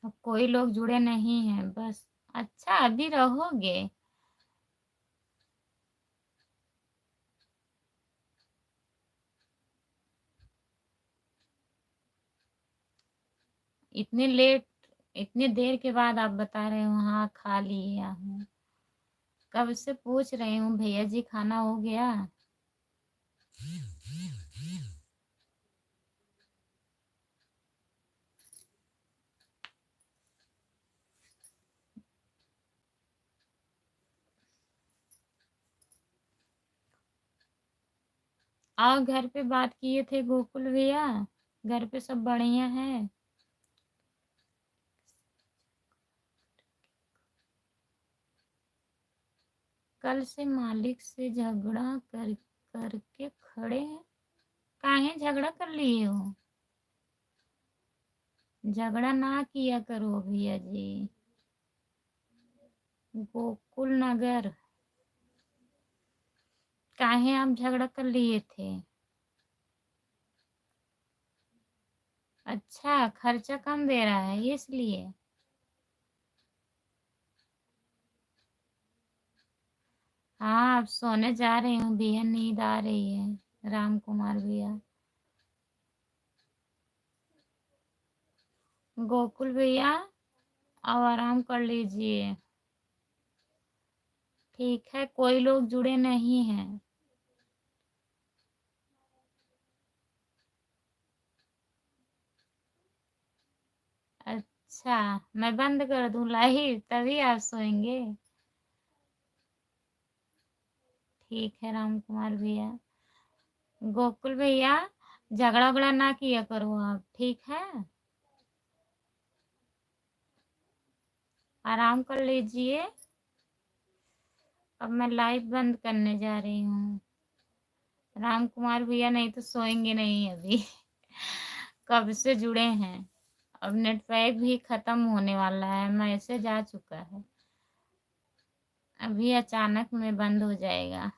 अब कोई लोग जुड़े नहीं हैं बस। अच्छा, अभी रहोगे? इतनी लेट, इतनी देर के बाद आप बता रहे हो हाँ खा लिया हूँ? कब से पूछ रही हूँ भैया जी खाना हो गया? और घर पे बात किए थे गोकुल भैया? घर पे सब बढ़िया है? कल से मालिक से झगड़ा करके खड़े हैं। काहे झगड़ा कर लिए हो? झगड़ा ना किया करो भैया जी। गोकुल नगर, काहे आप झगड़ा कर लिए थे? अच्छा, खर्चा कम दे रहा है इसलिए? हाँ, अब सोने जा रही हूँ भैया, नींद आ रही है राम कुमार भैया। गोकुल भैया अब आराम कर लीजिए। ठीक है, कोई लोग जुड़े नहीं हैं। अच्छा, मैं बंद कर दूं लाइट तभी आप सोएंगे? ठीक है राम कुमार भैया। गोकुल भैया, झगड़ा उगड़ा ना किया करो आप, ठीक है? आराम कर लीजिए। अब मैं लाइट बंद करने जा रही हूँ। राम कुमार भैया नहीं तो सोएंगे नहीं अभी। कब से जुड़े हैं। अब नेट पैक भी खत्म होने वाला है, मैसेज आ चुका है, अभी अचानक में बंद हो जाएगा।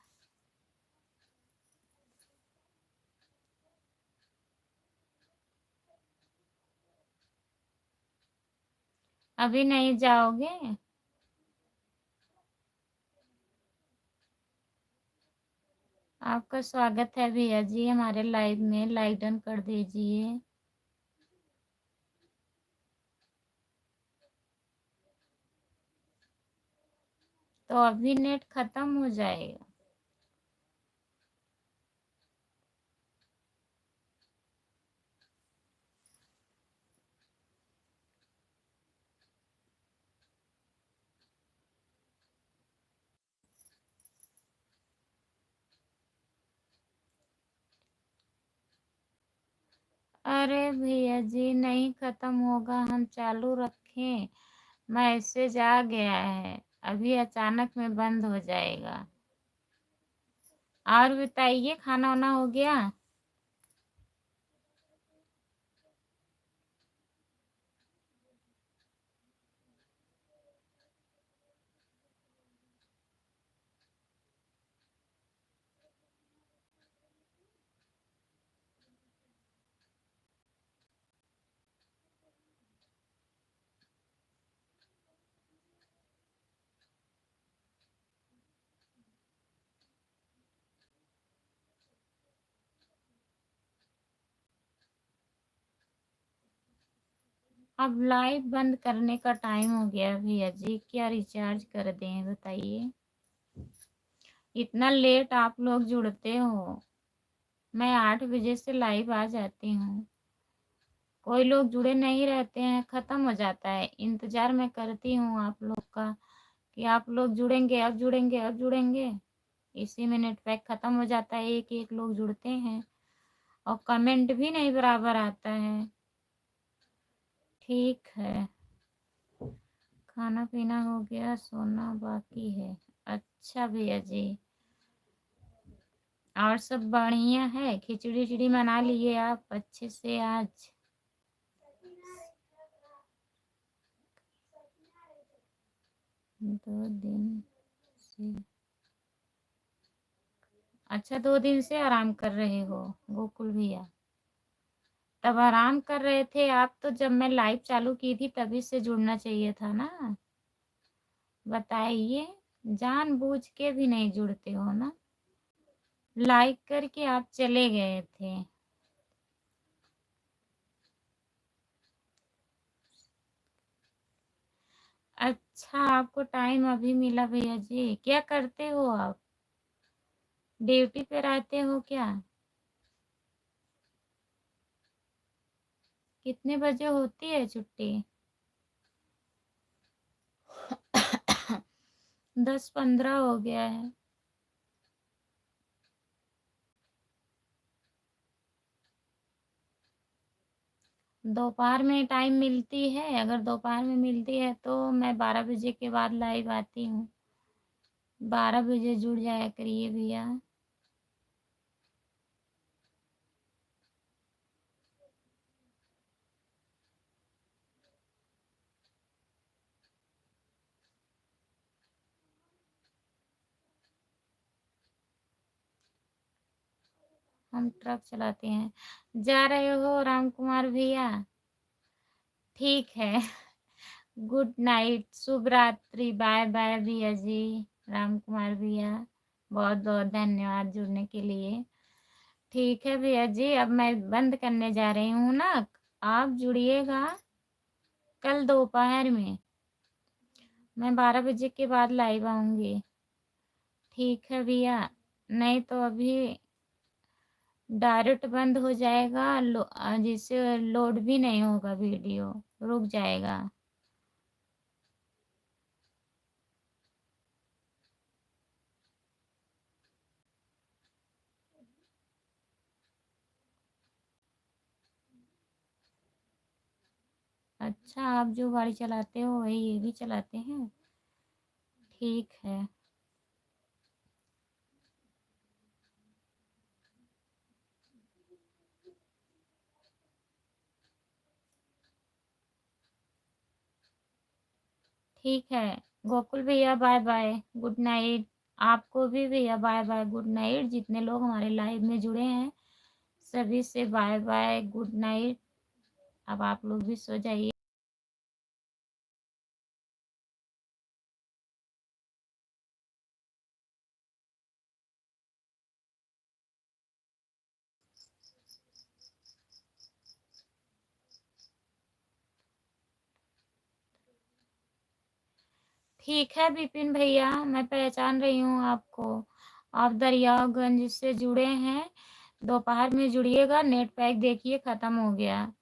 अभी नहीं जाओगे? आपका स्वागत है भैया जी हमारे लाइव में, लाइक डन कर दीजिए। तो अभी नेट खत्म हो जाएगा। अरे भैया जी नहीं खत्म होगा, हम चालू रखें, मैसेज आ गया है, अभी अचानक में बंद हो जाएगा। और बताइए, खाना वाना हो गया? अब लाइव बंद करने का टाइम हो गया भैया जी, क्या रिचार्ज कर दें बताइए? इतना लेट आप लोग जुड़ते हो, मैं 8 बजे से लाइव आ जाती हूँ, कोई लोग जुड़े नहीं रहते हैं, खत्म हो जाता है। इंतजार मैं करती हूँ आप लोग का कि आप लोग जुड़ेंगे, अब जुड़ेंगे, अब जुड़ेंगे, इसी में नेट पैक खत्म हो जाता है। एक एक लोग जुड़ते हैं और कमेंट भी नहीं बराबर आता है। ठीक है, खाना पीना हो गया, सोना बाकी है। अच्छा भैया जी, और सब बढ़िया है? खिचड़ी उचड़ी बना लिए आप अच्छे से आज? 2 दिन से? अच्छा, 2 दिन से आराम कर रहे हो गोकुल भैया? तब आराम कर रहे थे आप तो जब मैं लाइव चालू की थी तभी से जुड़ना चाहिए था ना। बताइए, जानबूझ के भी नहीं जुड़ते हो ना, लाइक करके आप चले गए थे। अच्छा, आपको टाइम अभी मिला भैया जी? क्या करते हो आप, ड्यूटी पे रहते हो क्या? कितने बजे होती है छुट्टी? 10-15 हो गया है। दोपहर में टाइम मिलती है? अगर दोपहर में मिलती है तो मैं 12 बजे के बाद लाइव आती हूँ, 12 बजे जुड़ जाया करिए भैया। हम ट्रक चलाते हैं। जा रहे हो राम कुमार भैया? ठीक है। गुड नाइट, शुभ रात्रि, बाय बाय भैया जी। राम कुमार भैया बहुत बहुत धन्यवाद जुड़ने के लिए। ठीक है भैया जी, अब मैं बंद करने जा रही हूँ ना, आप जुड़िएगा कल दोपहर में, मैं 12 बजे के बाद लाइव आऊँगी। ठीक है भैया, नहीं तो अभी डायरेक्ट बंद हो जाएगा, जिससे लोड भी नहीं होगा, वीडियो रुक जाएगा। अच्छा, आप जो गाड़ी चलाते हो वही ये भी चलाते हैं? ठीक है। ठीक है। गोकुल भैया बाय बाय, गुड नाइट। आपको भी भैया बाय बाय, गुड नाइट। जितने लोग हमारे लाइव में जुड़े हैं सभी से बाय बाय, गुड नाइट। अब आप लोग भी सो जाइए। ठीक है विपिन भैया, मैं पहचान रही हूँ आपको। आप दरियागंज से जुड़े हैं। दोपहर में जुड़िएगा, नेट पैक देखिए खत्म हो गया।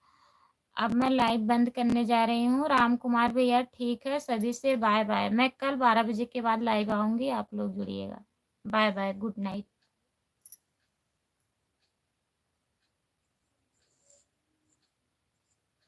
अब मैं लाइव बंद करने जा रही हूँ। राम कुमार भैया ठीक है, सभी से बाय बाय। मैं कल 12 बजे के बाद लाइव आऊँगी, आप लोग जुड़िएगा। Bye bye, good night.